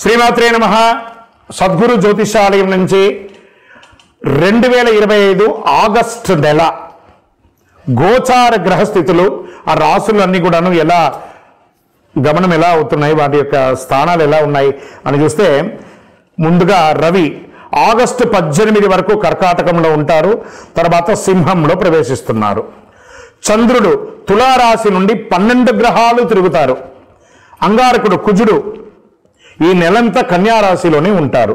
శ్రీమాత్రే నమః. సద్గురు జ్యోతిషాలయం నుంచి 2025 ఆగస్టు నెల గోచార గ్రహస్థితులు, ఆ రాసులన్నీ కూడాను ఎలా గమనం ఎలా అవుతున్నాయి, వాటి యొక్క స్థానాలు ఎలా ఉన్నాయి అని చూస్తే, ముందుగా రవి ఆగస్టు 18 వరకు కర్కాటకంలో ఉంటారు, తర్వాత సింహంలో ప్రవేశిస్తున్నారు. చంద్రుడు తులారాశి నుండి 12 గ్రహాలు తిరుగుతారు. అంగారకుడు కుజుడు ఈ నెలంతా కన్యారాశిలోనే ఉంటారు.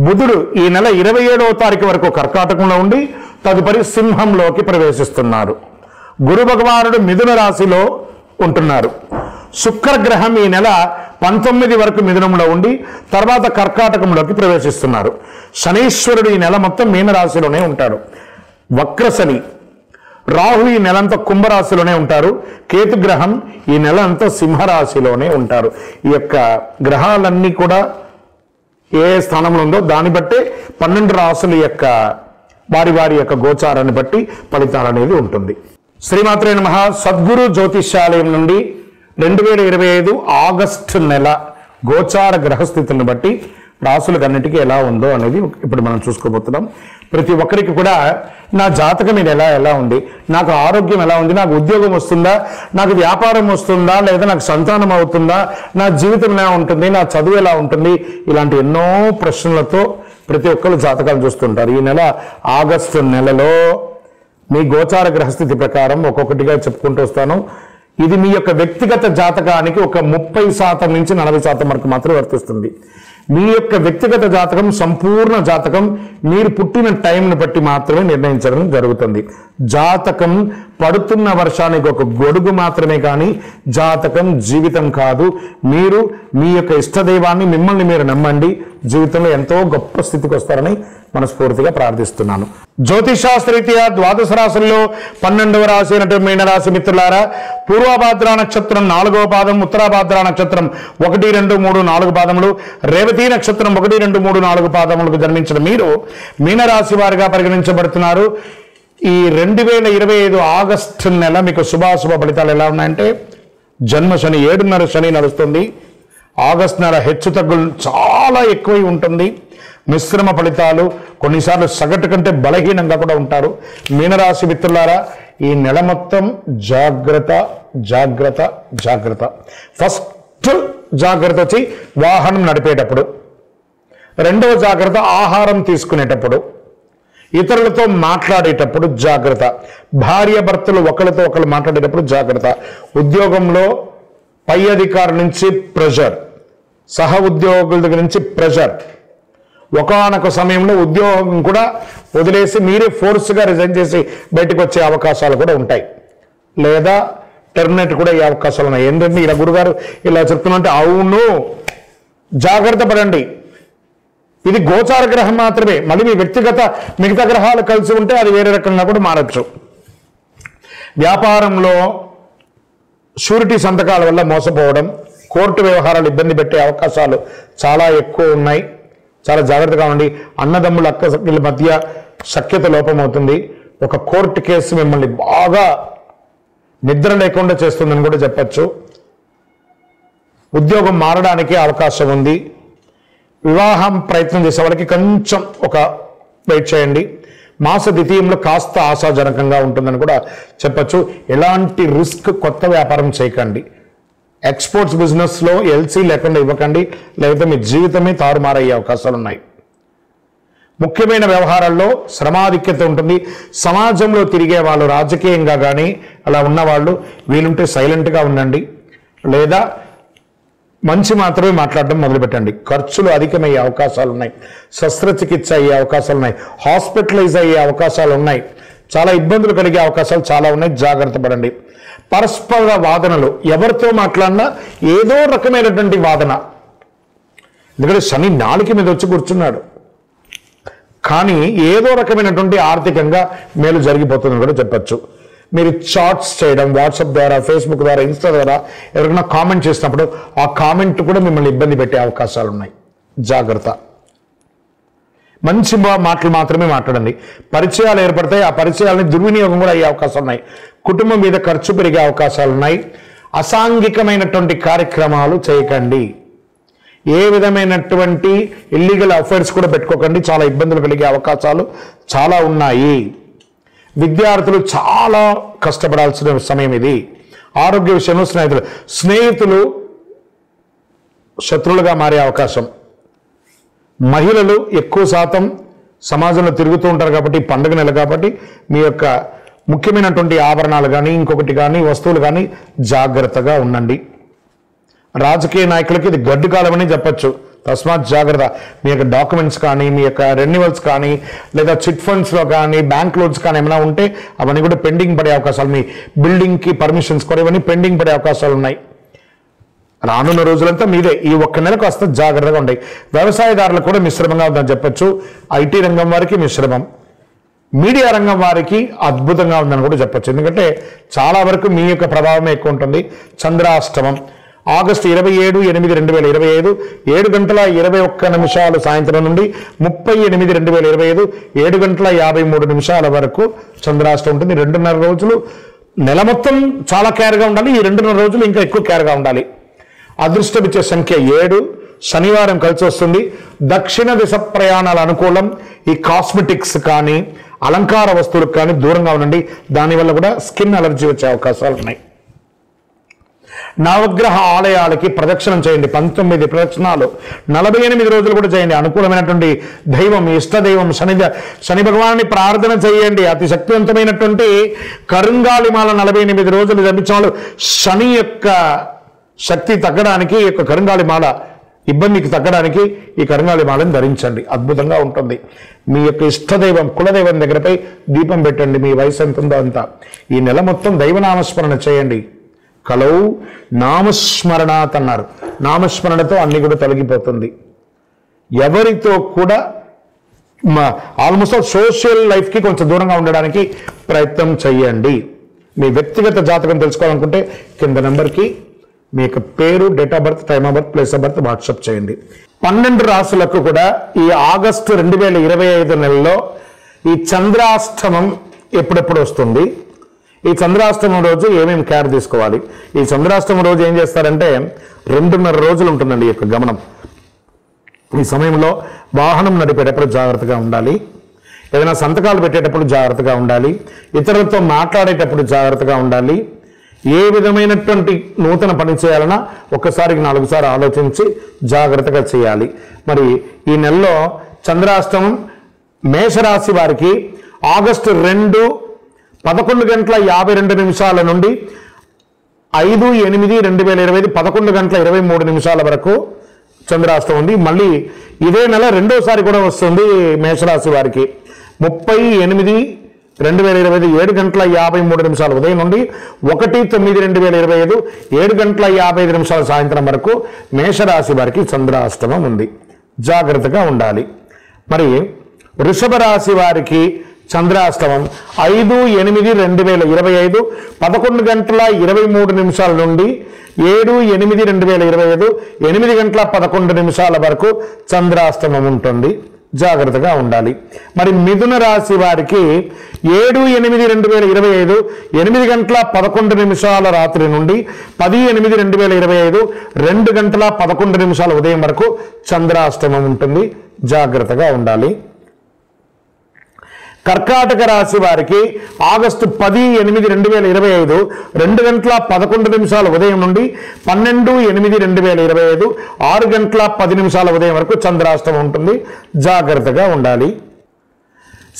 బుధుడు ఈ నెల 27వ తారీఖు వరకు కర్కాటకంలో ఉండి తదుపరి సింహంలోకి ప్రవేశిస్తున్నారు. గురు భగవానుడు మిథున రాశిలో ఉంటున్నారు. శుక్రగ్రహం ఈ నెల 19 వరకు మిథునంలో ఉండి తర్వాత కర్కాటకంలోకి ప్రవేశిస్తున్నారు. శనీశ్వరుడు ఈ నెల మొత్తం మీనరాశిలోనే ఉంటాడు. వక్రశని రాహు ఈ నెలంతా కుంభరాశిలోనే ఉంటారు. కేతుగ్రహం ఈ నెల అంతా సింహరాశిలోనే ఉంటారు. ఈ యొక్క గ్రహాలన్నీ కూడా ఏ స్థానంలో ఉందో దాన్ని బట్టే 12 రాశుల యొక్క వారి యొక్క గోచారాన్ని బట్టి ఫలితాలు అనేది ఉంటుంది. శ్రీమాత్రే నమః. సద్గురు జ్యోతిషాలయం నుండి 2025 ఆగస్టు నెల గోచార గ్రహస్థితులను బట్టి రాసులకు అన్నిటికీ ఎలా ఉందో అనేది ఇప్పుడు మనం చూసుకోబోతున్నాం. ప్రతి ఒక్కరికి కూడా నా జాతకం ఇది ఎలా ఉంది, నాకు ఆరోగ్యం ఎలా ఉంది, నాకు ఉద్యోగం వస్తుందా, నాకు వ్యాపారం వస్తుందా, లేదా నాకు సంతానం అవుతుందా, నా జీవితం ఎలా ఉంటుంది, నా చదువు ఎలా ఉంటుంది, ఇలాంటి ఎన్నో ప్రశ్నలతో ప్రతి ఒక్కరు జాతకాలు చూస్తుంటారు. ఈ నెల ఆగస్టు నెలలో మీ గోచార గ్రహస్థితి ప్రకారం ఒక్కొక్కటిగా చెప్పుకుంటూ వస్తాను. ఇది మీ యొక్క వ్యక్తిగత జాతకానికి ఒక 30% నుంచి 40% వరకు మాత్రమే వర్తిస్తుంది. మీ యొక్క వ్యక్తిగత జాతకం, సంపూర్ణ జాతకం మీరు పుట్టిన టైంని బట్టి మాత్రమే నిర్ణయించడం జరుగుతుంది. జాతకం పడుతున్న వర్షానికి ఒక గొడుగు మాత్రమే, కానీ జాతకం జీవితం కాదు. మీరు మీ యొక్క ఇష్టదైవాన్ని, మిమ్మల్ని మీరు నమ్మండి, జీవితంలో ఎంతో గొప్ప స్థితికి వస్తారని మనస్ఫూర్తిగా ప్రార్థిస్తున్నాను. జ్యోతిషాస్త్రరీత్యా ద్వాదశ రాశుల్లో 12వ రాశి అయినటువంటి మీనరాశి మిత్రులారా, పూర్వభాద్ర నక్షత్రం 4వ పాదం, ఉత్తరాభాద్ర నక్షత్రం 1, 2, 3, 4 పాదములు, రేవతి నక్షత్రం 1, 2, 3, 4 పాదములకు జన్మించిన మీరు మీనరాశి వారిగా పరిగణించబడుతున్నారు. ఈ 2025 ఆగస్టు నెల మీకు శుభాశుభ ఫలితాలు ఎలా ఉన్నాయంటే, జన్మ శని 7.5 శని నడుస్తుంది. ఆగస్టు నెల హెచ్చు తగ్గులు చాలా ఎక్కువై ఉంటుంది. మిశ్రమ ఫలితాలు, కొన్నిసార్లు సగటు కంటే బలహీనంగా కూడా ఉంటారు. మీనరాశి మిత్రులారా, ఈ నెల మొత్తం జాగ్రత్త జాగ్రత్త జాగ్రత్త. ఫస్ట్ జాగ్రత్త వచ్చి వాహనం నడిపేటప్పుడు, రెండవ జాగ్రత్త ఆహారం తీసుకునేటప్పుడు, ఇతరులతో మాట్లాడేటప్పుడు జాగ్రత్త, భార్య భర్తలు ఒకరితో ఒకరు మాట్లాడేటప్పుడు జాగ్రత్త, ఉద్యోగంలో పై అధికారుల నుంచి ప్రెషర్, సహ ఉద్యోగుల దగ్గర నుంచి ప్రెషర్, ఒకానొక సమయంలో ఉద్యోగం కూడా వదిలేసి మీరే ఫోర్స్గా రిజైన్ చేసి బయటకు వచ్చే అవకాశాలు కూడా ఉంటాయి, లేదా టెర్మినేట్ కూడా అయ్యే అవకాశాలు ఉన్నాయి. ఏంటంటే ఇలా గురుగారు ఇలా చెప్తున్నంటే, అవును జాగ్రత్త పడండి. ఇది గోచార గ్రహం మాత్రమే. మళ్ళీ మీ వ్యక్తిగత మిగతా గ్రహాలు కలిసి ఉంటే అది వేరే రకంగా కూడా మారచ్చు. వ్యాపారంలో షూరిటీ సంతకాల వల్ల మోసపోవడం, కోర్టు వ్యవహారాలు ఇబ్బంది పెట్టే అవకాశాలు చాలా ఎక్కువ ఉన్నాయి. చాలా జాగ్రత్తగా ఉండి. అన్నదమ్ముల అక్కల మధ్య సఖ్యత లోపం అవుతుంది. ఒక కోర్టు కేసు మిమ్మల్ని బాగా నిద్ర లేకుండా చేస్తుందని కూడా చెప్పచ్చు. ఉద్యోగం మారడానికి అవకాశం ఉంది. వివాహం ప్రయత్నం చేసే వాళ్ళకి కొంచెం ఒక వెయిట్ చేయండి. మాస ద్వితీయంలో కాస్త ఆశాజనకంగా ఉంటుందని కూడా చెప్పచ్చు. ఎలాంటి రిస్క్ కొత్త వ్యాపారం చేయకండి. ఎక్స్పోర్ట్స్ బిజినెస్లో ఎల్సీ లేకుండా ఇవ్వకండి, లేకపోతే మీ జీవితమే తారుమారయ్యే అవకాశాలు ఉన్నాయి. ముఖ్యమైన వ్యవహారాల్లో శ్రమాధిక్యత ఉంటుంది. సమాజంలో తిరిగే వాళ్ళు, రాజకీయంగా కానీ అలా ఉన్నవాళ్ళు వీలుంటే సైలెంట్గా ఉండండి, లేదా మంచి మాత్రమే మాట్లాడడం మొదలుపెట్టండి. ఖర్చులు అధికమయ్యే అవకాశాలు ఉన్నాయి. శస్త్రచికిత్స అయ్యే అవకాశాలు ఉన్నాయి. హాస్పిటలైజ్ అయ్యే అవకాశాలు ఉన్నాయి. చాలా ఇబ్బందులు కలిగే అవకాశాలు చాలా ఉన్నాయి. జాగ్రత్త పడండి. పరస్పర వాదనలు, ఎవరితో మాట్లాడినా ఏదో రకమైనటువంటి వాదన. ఎందుకంటే శని నాలుక మీద వచ్చి కూర్చున్నాడు, కానీ ఏదో రకమైనటువంటి ఆర్థికంగా మేలు జరిగిపోతుందని కూడా చెప్పచ్చు. మీరు చాట్స్ చేయడం, వాట్సాప్ ద్వారా, ఫేస్బుక్ ద్వారా, ఇన్స్టా ద్వారా ఎవరికైనా కామెంట్ చేసినప్పుడు ఆ కామెంట్ కూడా మిమ్మల్ని ఇబ్బంది పెట్టే అవకాశాలు ఉన్నాయి. జాగ్రత్త. మంచి మాటలు మాత్రమే మాట్లాడండి. పరిచయాలు ఏర్పడతాయి, ఆ పరిచయాలని దుర్వినియోగం కూడా అయ్యే అవకాశాలు ఉన్నాయి. కుటుంబం మీద ఖర్చు పెరిగే అవకాశాలు ఉన్నాయి. అసాంఘికమైనటువంటి కార్యక్రమాలు చేయకండి. ఏ విధమైనటువంటి ఇల్లీగల్ అఫైర్స్ కూడా పెట్టుకోకండి, చాలా ఇబ్బందులు కలిగే అవకాశాలు చాలా ఉన్నాయి. విద్యార్థులు చాలా కష్టపడాల్సిన సమయం ఇది. ఆరోగ్య విషయంలో స్నేహితులు శత్రువులుగా మారే అవకాశం. మహిళలు ఎక్కువ శాతం సమాజంలో తిరుగుతూ ఉంటారు కాబట్టి పండుగ నెల కాబట్టి మీ యొక్క ముఖ్యమైనటువంటి ఆభరణాలు కానీ ఇంకొకటి కానీ వస్తువులు కానీ జాగ్రత్తగా ఉండండి. రాజకీయ నాయకులకి ఇది గడ్డు కాలం అని చెప్పచ్చు. తస్మాత్ జాగ్రత్త. మీ యొక్క డాక్యుమెంట్స్ కానీ మీ యొక్క రెన్యువల్స్ కానీ లేదా చిట్ ఫండ్స్లో కానీ బ్యాంక్ లోన్స్ కానీ ఏమైనా ఉంటే అవన్నీ కూడా పెండింగ్ పడే అవకాశాలు, మీ బిల్డింగ్కి పర్మిషన్స్ కూడా ఇవన్నీ పెండింగ్ పడే అవకాశాలు ఉన్నాయి. రానున్న రోజులంతా మీదే. ఈ ఒక్క నెలకు వస్తే జాగ్రత్తగా ఉంటాయి. వ్యవసాయదారులకు కూడా మిశ్రమంగా ఉందని చెప్పచ్చు. ఐటీ రంగం వారికి మిశ్రమం, మీడియా రంగం వారికి అద్భుతంగా ఉందని కూడా చెప్పచ్చు. ఎందుకంటే చాలా వరకు మీ యొక్క ప్రభావమే ఎక్కువ ఉంటుంది. చంద్రాష్టమం ఆగస్టు 27/8/2025 7:21 సాయంత్రం నుండి 30/8/2025 7:53 వరకు చంద్రాష్టమం ఉంటుంది. 2.5 రోజులు. నెల మొత్తం చాలా కేర్గా ఉండాలి. ఈ 2.5 రోజులు ఇంకా ఎక్కువ కేర్గా ఉండాలి. అదృష్టం ఇచ్చే సంఖ్య 7. శనివారం కలిసి వస్తుంది. దక్షిణ దిశ ప్రయాణాలు అనుకూలం. ఈ కాస్మెటిక్స్ కానీ అలంకార వస్తువులకు కానీ దూరంగా ఉండండి. దానివల్ల కూడా స్కిన్ అలర్జీ వచ్చే అవకాశాలు ఉన్నాయి. నవగ్రహ ఆలయాలకి ప్రదక్షిణం చేయండి. 19 ప్రదక్షిణాలు 48 రోజులు కూడా చేయండి. అనుకూలమైనటువంటి దైవం ఇష్టదైవం శని భగవాన్ని ప్రార్థన చేయండి. అతి శక్తివంతమైనటువంటి కరుంగాళిమాల 48 రోజులు జపించాలి. శని యొక్క శక్తి తగ్గడానికి ఈ యొక్క కరుంగాళిమాల ఇబ్బందికి తగ్గడానికి ఈ కరుంగాళిమాలను ధరించండి. అద్భుతంగా ఉంటుంది. మీ యొక్క ఇష్టదైవం కులదైవం దగ్గరపై దీపం పెట్టండి. మీ వయసు ఎంత ఉందో అంత. ఈ నెల మొత్తం దైవనామస్మరణ చేయండి. కలౌ నామస్మరణాత్ అన్నారు. నామస్మరణతో అన్ని కూడా తొలగిపోతుంది. ఎవరితో కూడా ఆల్మోస్ట్ సోషల్ లైఫ్కి కొంచెం దూరంగా ఉండడానికి ప్రయత్నం చేయండి. మీ వ్యక్తిగత జాతకం తెలుసుకోవాలనుకుంటే కింద నెంబర్కి మీ యొక్క పేరు, date of birth, time of birth, place of birth WhatsApp చేయండి. 12 రాశులకు కూడా ఈ ఆగస్టు 2025 నెలలో ఈ చంద్రాష్టమం ఎప్పుడెప్పుడు వస్తుంది, ఈ చంద్రాష్టమం రోజు ఏమేమి కేర్ తీసుకోవాలి, ఈ చంద్రాష్టమం రోజు ఏం చేస్తారంటే 2.5 రోజులు ఉంటుందండి ఈ యొక్క గమనం. ఈ సమయంలో వాహనం నడిపేటప్పుడు జాగ్రత్తగా ఉండాలి. ఏదైనా సంతకాలు పెట్టేటప్పుడు జాగ్రత్తగా ఉండాలి. ఇతరులతో మాట్లాడేటప్పుడు జాగ్రత్తగా ఉండాలి. ఏ విధమైనటువంటి నూతన పని చేయాలన్నా ఒక్కసారికి 4 సార్లు ఆలోచించి జాగ్రత్తగా చేయాలి. మరి ఈ నెలలో చంద్రాష్టమం మేషరాశి వారికి ఆగస్టు 2 11:52 నుండి 5/8/2025 11:23 వరకు చంద్రాష్టమం ఉంది. మళ్ళీ ఇదే నెల రెండోసారి కూడా వస్తుంది మేషరాశి వారికి. 30/8/2025 7:53 ఉదయం నుండి 1/9/2025 7:55 సాయంత్రం వరకు మేషరాశి వారికి చంద్రాష్టమం ఉంది. జాగ్రత్తగా ఉండాలి. మరి వృషభ రాశి వారికి చంద్రాష్టమం 5/8/2025 11:23 నుండి 7/8/2025 8:11 వరకు చంద్రాష్టమం ఉంటుంది. జాగ్రత్తగా ఉండాలి. మరి మిథున రాశి వారికి 7/8/2025 8:11 రాత్రి నుండి 10/8/2025 2:11 ఉదయం వరకు చంద్రాష్టమం ఉంటుంది. జాగ్రత్తగా ఉండాలి. కర్కాటక రాశి వారికి ఆగస్టు 10/8/2025 2:11 ఉదయం నుండి 12/8/2025 6:10 ఉదయం వరకు చంద్రాష్టమం ఉంటుంది. జాగ్రత్తగా ఉండాలి.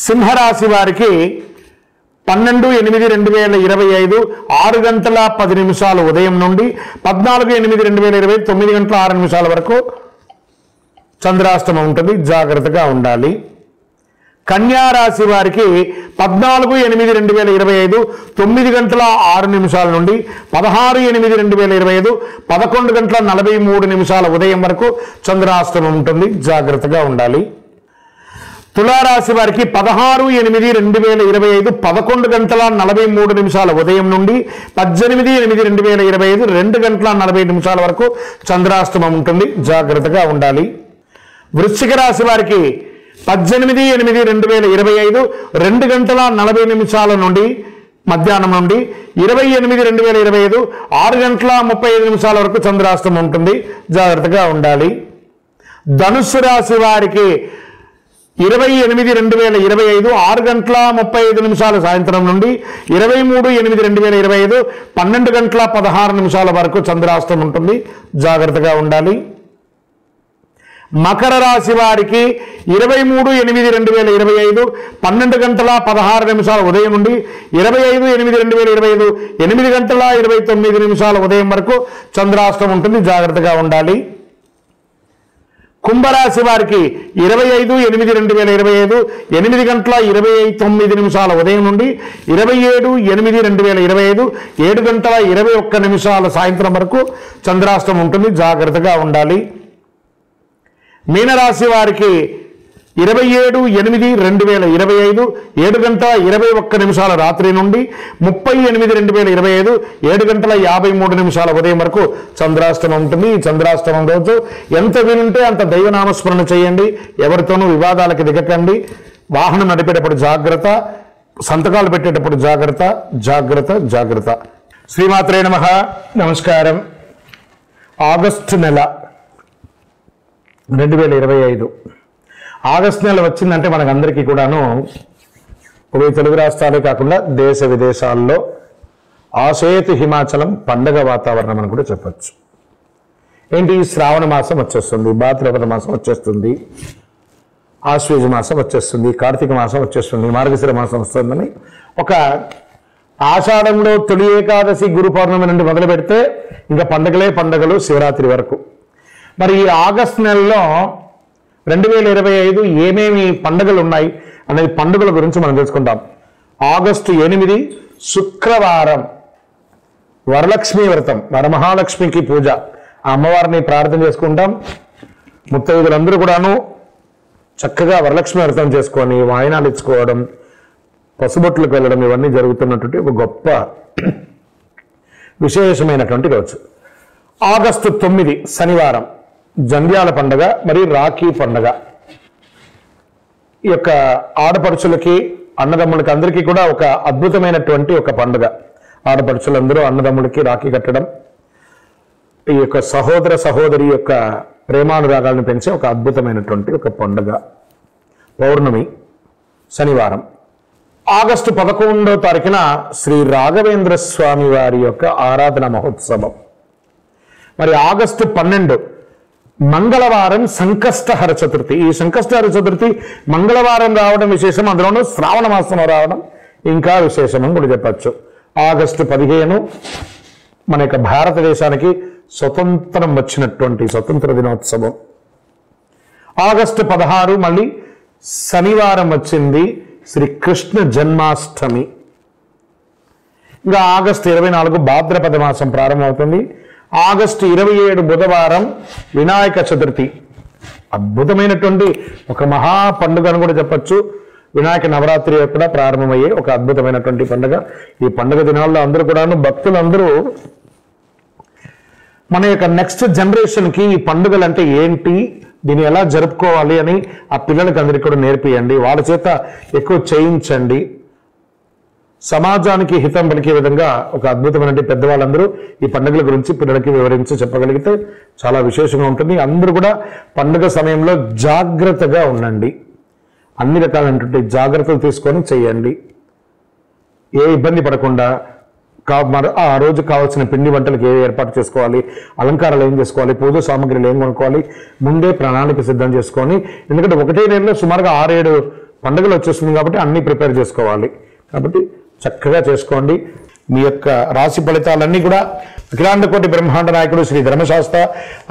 సింహరాశి వారికి 12/8/2025 6:10 ఉదయం నుండి 14/8/2025 9:06 వరకు చంద్రాష్టమం ఉంటుంది. జాగ్రత్తగా ఉండాలి. కన్యా రాశి వారికి 14/8/2025 9:06 నుండి 16/8/2025 11:43 ఉదయం వరకు చంద్రాష్టమం ఉంటుంది. జాగ్రత్తగా ఉండాలి. తులారాశి వారికి 16/8/2025 11:43 ఉదయం నుండి 18/8/2025 2:40 వరకు చంద్రాష్టమం ఉంటుంది. జాగ్రత్తగా ఉండాలి. వృశ్చిక రాశి వారికి 18/8/2025 2:40 నుండి మధ్యాహ్నం నుండి 20/8/2025 6:35 వరకు చంద్రాష్టమం ఉంటుంది. జాగ్రత్తగా ఉండాలి. ధనుస్సు రాశి వారికి 28/2025 6:35 సాయంత్రం నుండి 23/8/2025 12:16 వరకు చంద్రాష్టమం ఉంటుంది, జాగ్రత్తగా ఉండాలి. మకర రాశి వారికి 23/8/2025 12:16 ఉదయం నుండి 25/8/2025 8:29 ఉదయం వరకు చంద్రాష్టమం ఉంటుంది, జాగ్రత్తగా ఉండాలి. కుంభరాశి వారికి 25/8/2025 8:29 ఉదయం నుండి 27/8/2025 7:21 సాయంత్రం వరకు చంద్రాష్టమం ఉంటుంది, జాగ్రత్తగా ఉండాలి. మీనరాశి వారికి 27/8/2025 7:21 రాత్రి నుండి 30/8/2025 7:53 ఉదయం వరకు చంద్రాష్టమం ఉంటుంది. ఈ చంద్రాష్టమం రోజు ఎంత వీలుంటే అంత దైవనామస్మరణ చేయండి. ఎవరితోనూ వివాదాలకు దిగకండి. వాహనం నడిపేటప్పుడు జాగ్రత్త, సంతకాలు పెట్టేటప్పుడు జాగ్రత్త జాగ్రత్త జాగ్రత్త. శ్రీమాత్రే నమః. నమస్కారం. ఆగస్టు నెల 2025 ఆగస్టు నెల వచ్చిందంటే మనకందరికీ కూడాను ఉభయ తెలుగు రాష్ట్రాలే కాకుండా దేశ విదేశాల్లో ఆసేతు హిమాచలం పండగ వాతావరణం అని కూడా చెప్పచ్చు. ఏంటి, శ్రావణ మాసం వచ్చేస్తుంది, భాద్రపద మాసం వచ్చేస్తుంది, ఆశ్వేజ మాసం వచ్చేస్తుంది, కార్తీక మాసం వచ్చేస్తుంది, మార్గశిర మాసం వస్తుందని ఒక ఆషాఢంలో తొలి ఏకాదశి గురు పౌర్ణమి నుండి మొదలు పెడితే ఇంకా పండగలు శివరాత్రి వరకు. మరి ఈ ఆగస్టు నెలలో 2025 ఏమేమి పండుగలు ఉన్నాయి అనేది పండుగల గురించి మనం తెలుసుకుంటాం. ఆగస్టు 8 శుక్రవారం వరలక్ష్మి వ్రతం, వరమహాలక్ష్మికి పూజ. ఆ అమ్మవారిని ప్రార్థన చేసుకుంటాం. ముత్తైదులందరూ కూడాను చక్కగా వరలక్ష్మి వ్రతం చేసుకొని వాయినాలు ఇచ్చుకోవడం, పసుబొట్లకు వెళ్ళడం ఇవన్నీ జరుగుతున్నటువంటి ఒక గొప్ప విశేషమైనటువంటి రోజు. ఆగస్టు 9 శనివారం జంధ్యాల పండుగ మరియు రాఖీ పండుగ. ఈ యొక్క ఆడపడుచులకి అన్నదమ్ములకి అందరికీ కూడా ఒక అద్భుతమైనటువంటి ఒక పండుగ. ఆడపడుచులందరూ అన్నదమ్ములకి రాఖీ కట్టడం, ఈ యొక్క సహోదర సహోదరి యొక్క ప్రేమానురాగాలను పెంచే ఒక అద్భుతమైనటువంటి ఒక పండుగ. పౌర్ణమి శనివారం. ఆగస్టు 11వ తారీఖున శ్రీ రాఘవేంద్ర స్వామి వారి యొక్క ఆరాధన మహోత్సవం. మరి ఆగస్టు 12 మంగళవారం సంకష్టహర చతుర్థి. ఈ సంకష్టహర చతుర్థి మంగళవారం రావడం విశేషం, అందులోనూ శ్రావణ మాసంలో రావడం ఇంకా విశేషం అని కూడా చెప్పచ్చు. ఆగస్టు 15 మన యొక్క భారతదేశానికి స్వతంత్రం వచ్చినటువంటి స్వతంత్ర దినోత్సవం. ఆగస్టు 16 మళ్ళీ శనివారం వచ్చింది, శ్రీకృష్ణ జన్మాష్టమి. ఇంకా ఆగస్టు 24 భాద్రపద మాసం ప్రారంభమవుతుంది. ఆగస్టు 27 బుధవారం వినాయక చతుర్థి. అద్భుతమైనటువంటి ఒక మహా పండుగ అని కూడా చెప్పచ్చు. వినాయక నవరాత్రి కూడా ప్రారంభమయ్యే ఒక అద్భుతమైనటువంటి పండుగ. ఈ పండుగ దినాల్లో అందరూ కూడాను భక్తులందరూ మన యొక్క నెక్స్ట్ జనరేషన్కి ఈ పండుగలు అంటే ఏంటి, దీన్ని ఎలా జరుపుకోవాలి అని ఆ పిల్లలకి అందరికీ కూడా నేర్పియండి. వాళ్ళ చేత ఎక్కువ చేయించండి. సమాజానికి హితం పలికే విధంగా ఒక అద్భుతమైన పెద్దవాళ్ళందరూ ఈ పండుగల గురించి పిల్లలకి వివరించి చెప్పగలిగితే చాలా విశేషంగా ఉంటుంది. అందరూ కూడా పండుగ సమయంలో జాగ్రత్తగా ఉండండి. అన్ని రకాలైనటువంటి జాగ్రత్తలు తీసుకొని చేయండి. ఏ ఇబ్బంది పడకుండా ఆ రోజు కావాల్సిన పిండి వంటలకు ఏ ఏర్పాటు చేసుకోవాలి, అలంకారాలు ఏం చేసుకోవాలి, పూజ సామాగ్రిలు ఏం కొనుక్కోవాలి, ముందే ప్రణాళిక సిద్ధం చేసుకొని, ఎందుకంటే ఒకటే నెలలో సుమారుగా 6-7 పండుగలు వచ్చేస్తుంది కాబట్టి అన్ని ప్రిపేర్ చేసుకోవాలి. కాబట్టి చక్కగా చేసుకోండి. మీ యొక్క రాశి ఫలితాలన్నీ కూడా అఖిలాండకోటి బ్రహ్మాండ నాయకుడు శ్రీ ధర్మశాస్త్ర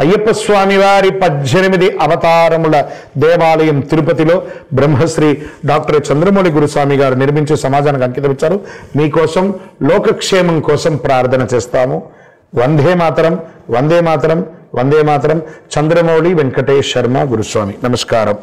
అయ్యప్ప స్వామి వారి 18 అవతారముల దేవాలయం తిరుపతిలో బ్రహ్మశ్రీ డాక్టర్ చంద్రమౌళి గురుస్వామి గారు నిర్మించి సమాజానికి అంకితం ఇచ్చారు. మీకోసం లోకక్షేమం కోసం ప్రార్థన చేస్తాము. వందే మాతరం, వందే మాతరం, వందే మాతరం. చంద్రమౌళి వెంకటేష్ శర్మ గురుస్వామి. నమస్కారం.